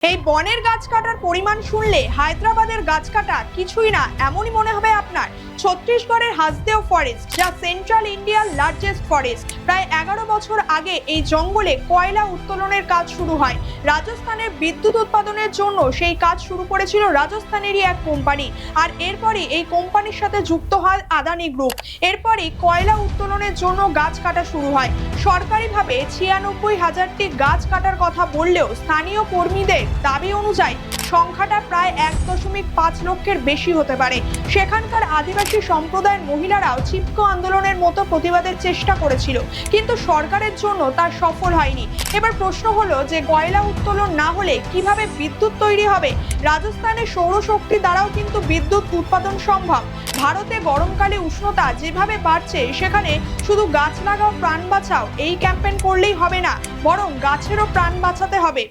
এই বনের গাছ কাটার পরিমাণ শুনলে হায়দ্রাবাদের গাছ কাটা কিছুই না এমনই মনে হবে আপনার। ছত্তিশগড়ের হাসদেও ফরেস্ট, যা সেন্ট্রাল ইন্ডিয়ার লার্জেস্ট ফরেস্ট, প্রায় 11 বছর আগে এই জঙ্গলে কয়লা উত্তোলনের কাজ শুরু হয়। রাজস্থানের বিদ্যুৎ উৎপাদনের জন্য সেই কাজ শুরু করেছিল রাজস্থানেরই এক কোম্পানি, আর এরপরই এই কোম্পানির সাথে যুক্ত হয় আদানি গ্রুপ। এরপরই কয়লা উত্তোলনের জন্য গাছ কাটা শুরু হয়। সরকারিভাবে 96,000টি গাছ কাটার কথা বললেও স্থানীয় কর্মীদের দাবি অনুযায়ী সংখ্যাটা প্রায় 1.5 লক্ষের বেশি হতে পারে। সেখানকার আদিবাসী সম্প্রদায়ের মহিলারাও চিপকো আন্দোলনের মতো প্রতিবাদের চেষ্টা করেছিল, কিন্তু সরকারের জন্য তা সফল হয়নি। এবার প্রশ্ন হলো যে কয়লা উত্তোলন না হলে কিভাবে বিদ্যুৎ তৈরি হবে? রাজস্থানের সৌরশক্তি দ্বারাও কিন্তু বিদ্যুৎ উৎপাদন সম্ভব। ভারতে গরমকালে উষ্ণতা যেভাবে বাড়ছে, সেখানে শুধু গাছ লাগাও প্রাণ বাঁচাও এই ক্যাম্পেইন করলেই হবে না, বরং গাছেরও প্রাণ বাঁচাতে হবে।